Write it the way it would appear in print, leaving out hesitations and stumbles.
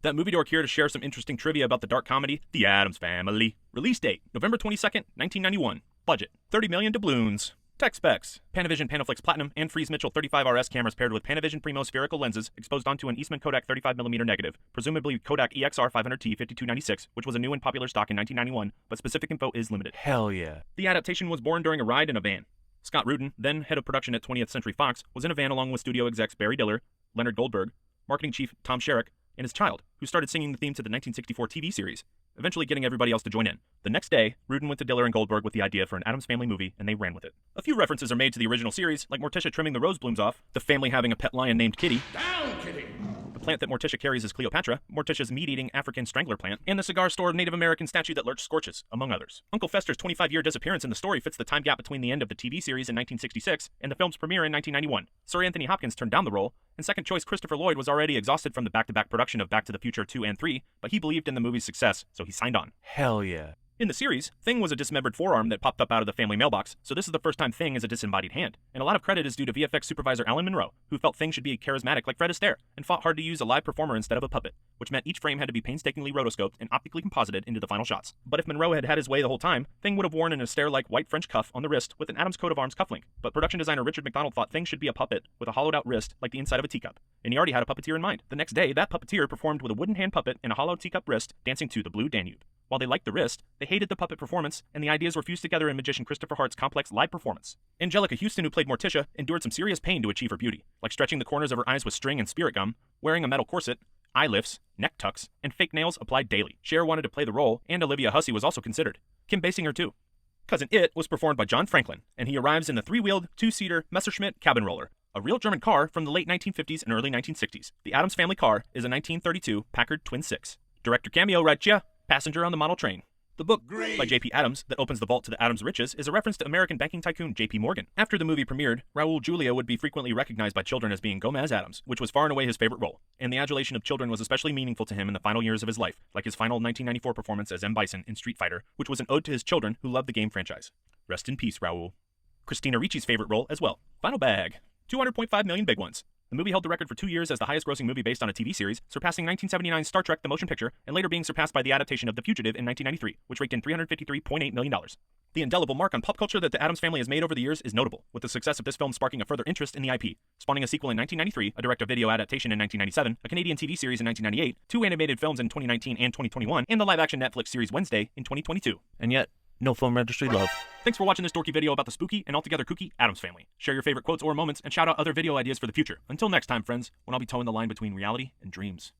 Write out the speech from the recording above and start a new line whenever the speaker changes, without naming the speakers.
That movie dork here to share some interesting trivia about the dark comedy, The Addams Family. Release date, November 22nd, 1991. Budget, $30 million doubloons. Tech specs: Panavision Panaflex Platinum and Freeze Mitchell 35RS cameras paired with Panavision Primo spherical lenses exposed onto an Eastman Kodak 35mm negative, presumably Kodak EXR 500T 5296, which was a new and popular stock in 1991, but specific info is limited.
Hell yeah.
The adaptation was born during a ride in a van. Scott Rudin, then head of production at 20th Century Fox, was in a van along with studio execs Barry Diller, Leonard Goldberg, marketing chief Tom Sherrick, and his child, who started singing the theme to the 1964 TV series, eventually getting everybody else to join in. The next day, Rudin went to Diller and Goldberg with the idea for an Addams Family movie, and they ran with it. A few references are made to the original series, like Morticia trimming the rose blooms off, the family having a pet lion named Kitty,
Down, Kitty!
the plant that Morticia carries is Cleopatra, Morticia's meat-eating African strangler plant, and the cigar store Native American statue that Lurch scorches, among others. Uncle Fester's 25-year disappearance in the story fits the time gap between the end of the TV series in 1966 and the film's premiere in 1991. Sir Anthony Hopkins turned down the role, and second choice Christopher Lloyd was already exhausted from the back-to-back production of Back to the Future 2 and 3, but he believed in the movie's success, so he signed on.
Hell yeah.
In the series, Thing was a dismembered forearm that popped up out of the family mailbox, so this is the first time Thing is a disembodied hand. And a lot of credit is due to VFX supervisor Alan Monroe, who felt Thing should be charismatic like Fred Astaire, and fought hard to use a live performer instead of a puppet, which meant each frame had to be painstakingly rotoscoped and optically composited into the final shots. But if Monroe had had his way the whole time, Thing would have worn an Astaire-like white French cuff on the wrist with an Addams coat of arms cufflink. But production designer Richard McDonald thought Thing should be a puppet with a hollowed-out wrist like the inside of a teacup, and he already had a puppeteer in mind. The next day, that puppeteer performed with a wooden hand puppet and a hollow teacup wrist dancing to the Blue Danube. While they liked the wrist, they hated the puppet performance, and the ideas were fused together in magician Christopher Hart's complex live performance. Angelica Houston, who played Morticia, endured some serious pain to achieve her beauty, like stretching the corners of her eyes with string and spirit gum, wearing a metal corset, eye lifts, neck tucks, and fake nails applied daily. Cher wanted to play the role, and Olivia Hussey was also considered. Kim Basinger too. Cousin It was performed by John Franklin, and he arrives in the three-wheeled, two-seater Messerschmitt cabin roller, a real German car from the late 1950s and early 1960s. The Addams Family car is a 1932 Packard Twin Six. Director cameo right ya, passenger on the model train. The book by J.P. Addams that opens the vault to the Addams riches is a reference to American banking tycoon J.P. Morgan. After the movie premiered, Raul Julia would be frequently recognized by children as being Gomez Addams, which was far and away his favorite role, and the adulation of children was especially meaningful to him in the final years of his life, like his final 1994 performance as M. Bison in Street Fighter, which was an ode to his children who loved the game franchise. Rest in peace, Raul. Christina Ricci's favorite role as well. Final bag. 200.5 million big ones. The movie held the record for 2 years as the highest-grossing movie based on a TV series, surpassing 1979's Star Trek: The Motion Picture, and later being surpassed by the adaptation of The Fugitive in 1993, which raked in $353.8 million. The indelible mark on pop culture that the Addams Family has made over the years is notable, with the success of this film sparking a further interest in the IP, spawning a sequel in 1993, a direct-to-video adaptation in 1997, a Canadian TV series in 1998, 2 animated films in 2019 and 2021, and the live-action Netflix series Wednesday in 2022.
And yet, no film registry love.
Thanks for watching this dorky video about the spooky and altogether kooky Addams Family. Share your favorite quotes or moments and shout out other video ideas for the future. Until next time, friends, when I'll be towing the line between reality and dreams.